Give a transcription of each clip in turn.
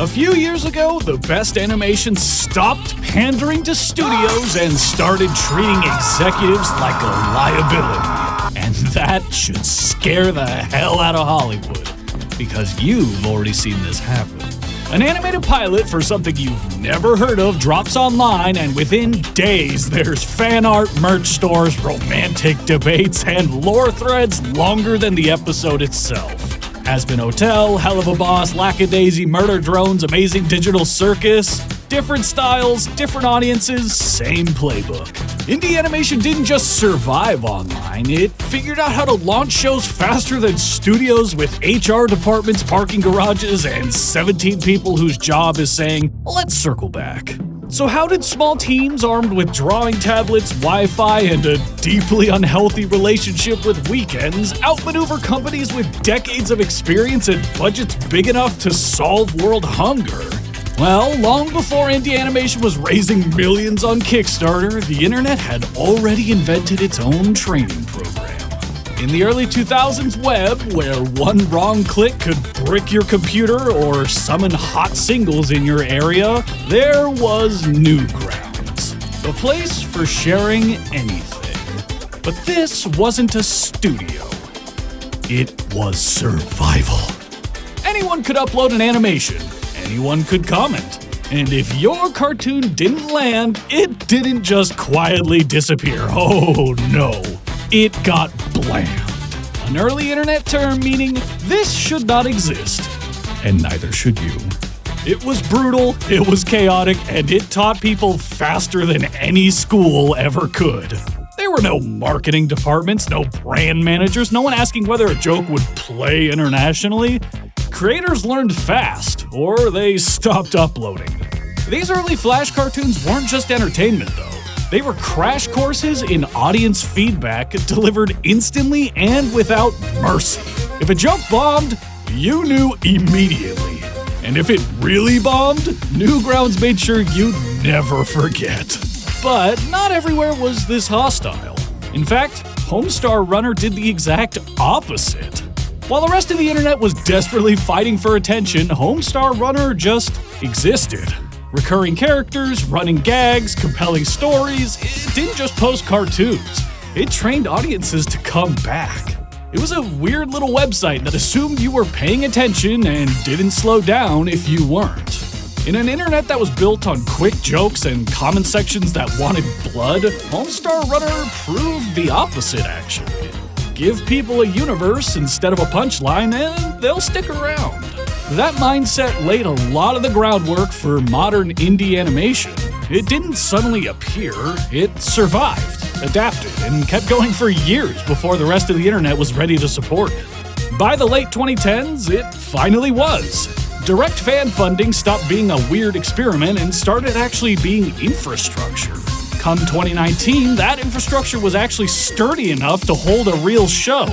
A few years ago, the best animation stopped pandering to studios and started treating executives like a liability. And that should scare the hell out of Hollywood, because you've already seen this happen. An animated pilot for something you've never heard of drops online, and within days there's fan art, merch stores, romantic debates, and lore threads longer than the episode itself. Hazbin Hotel, Helluva Boss, Lackadaisy, Murder Drones, Amazing Digital Circus. Different styles, different audiences, same playbook. Indie animation didn't just survive online, it figured out how to launch shows faster than studios with HR departments, parking garages, and 17 people whose job is saying, let's circle back. So how did small teams armed with drawing tablets, Wi-Fi, and a deeply unhealthy relationship with weekends outmaneuver companies with decades of experience and budgets big enough to solve world hunger? Well, long before indie animation was raising millions on Kickstarter, the internet had already invented its own training program. In the early 2000s web, where one wrong click could brick your computer or summon hot singles in your area, there was Newgrounds, a place for sharing anything. But this wasn't a studio. It was survival. Anyone could upload an animation. Anyone could comment. And if your cartoon didn't land, it didn't just quietly disappear. Oh no. It got bland. An early internet term meaning this should not exist. And neither should you. It was brutal, it was chaotic, and it taught people faster than any school ever could. There were no marketing departments, no brand managers, no one asking whether a joke would play internationally. Creators learned fast, or they stopped uploading. These early Flash cartoons weren't just entertainment, though. They were crash courses in audience feedback delivered instantly and without mercy. If a joke bombed, you knew immediately. And if it really bombed, Newgrounds made sure you'd never forget. But not everywhere was this hostile. In fact, Homestar Runner did the exact opposite. While the rest of the internet was desperately fighting for attention, Homestar Runner just existed. Recurring characters, running gags, compelling stories. It didn't just post cartoons. It trained audiences to come back. It was a weird little website that assumed you were paying attention and didn't slow down if you weren't. In an internet that was built on quick jokes and comment sections that wanted blood, Homestar Runner proved the opposite, actually. Give people a universe instead of a punchline, and they'll stick around. That mindset laid a lot of the groundwork for modern indie animation. It didn't suddenly appear, it survived, adapted, and kept going for years before the rest of the internet was ready to support it. By the late 2010s, it finally was. Direct fan funding stopped being a weird experiment and started actually being infrastructure. Come 2019, that infrastructure was actually sturdy enough to hold a real show.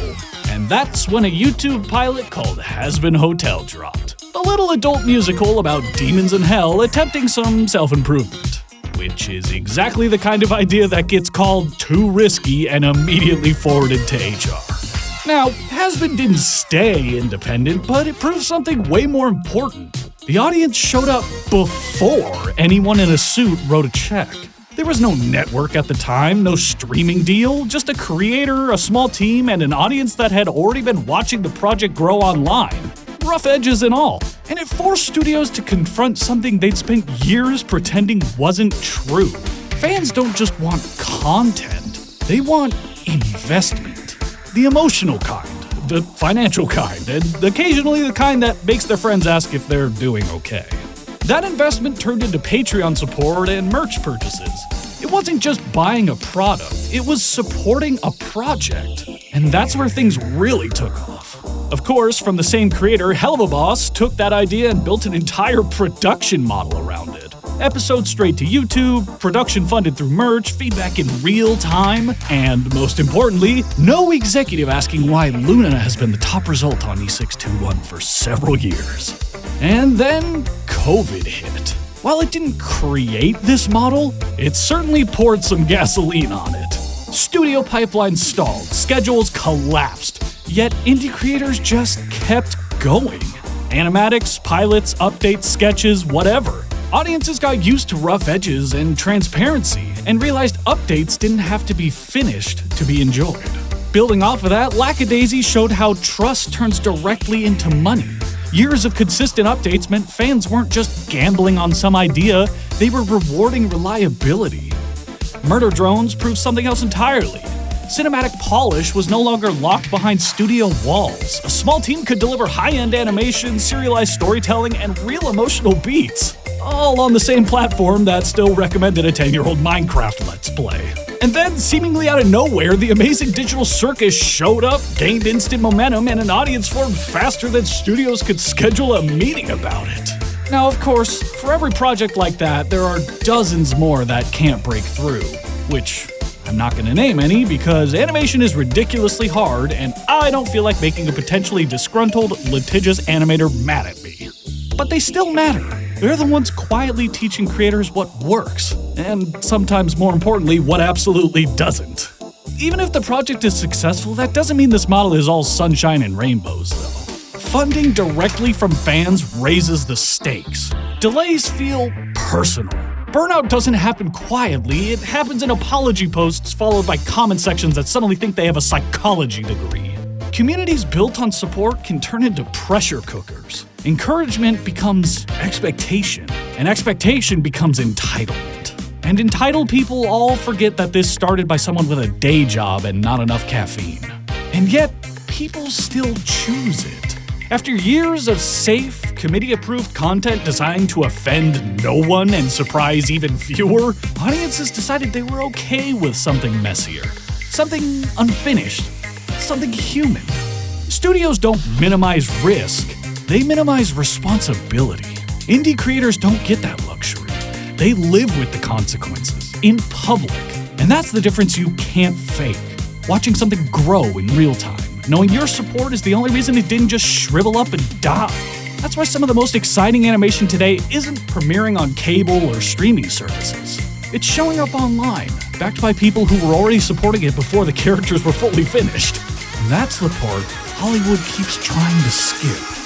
And that's when a YouTube pilot called Hazbin Hotel dropped. A little adult musical about demons in hell attempting some self-improvement. Which is exactly the kind of idea that gets called too risky and immediately forwarded to HR. Now, Hazbin didn't stay independent, but it proved something way more important. The audience showed up before anyone in a suit wrote a check. There was no network at the time, no streaming deal, just a creator, a small team, and an audience that had already been watching the project grow online. Rough edges and all. And it forced studios to confront something they'd spent years pretending wasn't true. Fans don't just want content, they want investment. The emotional kind, the financial kind, and occasionally the kind that makes their friends ask if they're doing okay. That investment turned into Patreon support and merch purchases. It wasn't just buying a product, it was supporting a project. And that's where things really took off. Of course, from the same creator, Helluva Boss took that idea and built an entire production model around it. Episodes straight to YouTube, production funded through merch, feedback in real time, and most importantly, no executive asking why Luna has been the top result on E621 for several years. And then COVID hit. While it didn't create this model, it certainly poured some gasoline on it. Studio pipelines stalled, schedules collapsed, yet indie creators just kept going. Animatics, pilots, updates, sketches, whatever. Audiences got used to rough edges and transparency and realized updates didn't have to be finished to be enjoyed. Building off of that, Lackadaisy showed how trust turns directly into money. Years of consistent updates meant fans weren't just gambling on some idea, they were rewarding reliability. Murder Drones proved something else entirely. Cinematic polish was no longer locked behind studio walls. A small team could deliver high-end animation, serialized storytelling, and real emotional beats, all on the same platform that still recommended a 10-year-old Minecraft Let's Play. And then, seemingly out of nowhere, the Amazing Digital Circus showed up, gained instant momentum, and an audience formed faster than studios could schedule a meeting about it. Now, of course, for every project like that, there are dozens more that can't break through, which I'm not going to name any because animation is ridiculously hard and I don't feel like making a potentially disgruntled, litigious animator mad at me. But they still matter. They're the ones quietly teaching creators what works, and sometimes more importantly, what absolutely doesn't. Even if the project is successful, that doesn't mean this model is all sunshine and rainbows, though. Funding directly from fans raises the stakes. Delays feel personal. Burnout doesn't happen quietly, it happens in apology posts followed by comment sections that suddenly think they have a psychology degree. Communities built on support can turn into pressure cookers. Encouragement becomes expectation, and expectation becomes entitlement. And entitled people all forget that this started by someone with a day job and not enough caffeine. And yet, people still choose it. After years of safe, committee-approved content designed to offend no one and surprise even fewer, audiences decided they were okay with something messier, something unfinished, something human. Studios don't minimize risk, they minimize responsibility. Indie creators don't get that luxury. They live with the consequences, in public. And that's the difference you can't fake. Watching something grow in real time, knowing your support is the only reason it didn't just shrivel up and die. That's why some of the most exciting animation today isn't premiering on cable or streaming services. It's showing up online, backed by people who were already supporting it before the characters were fully finished. And that's the part Hollywood keeps trying to skip.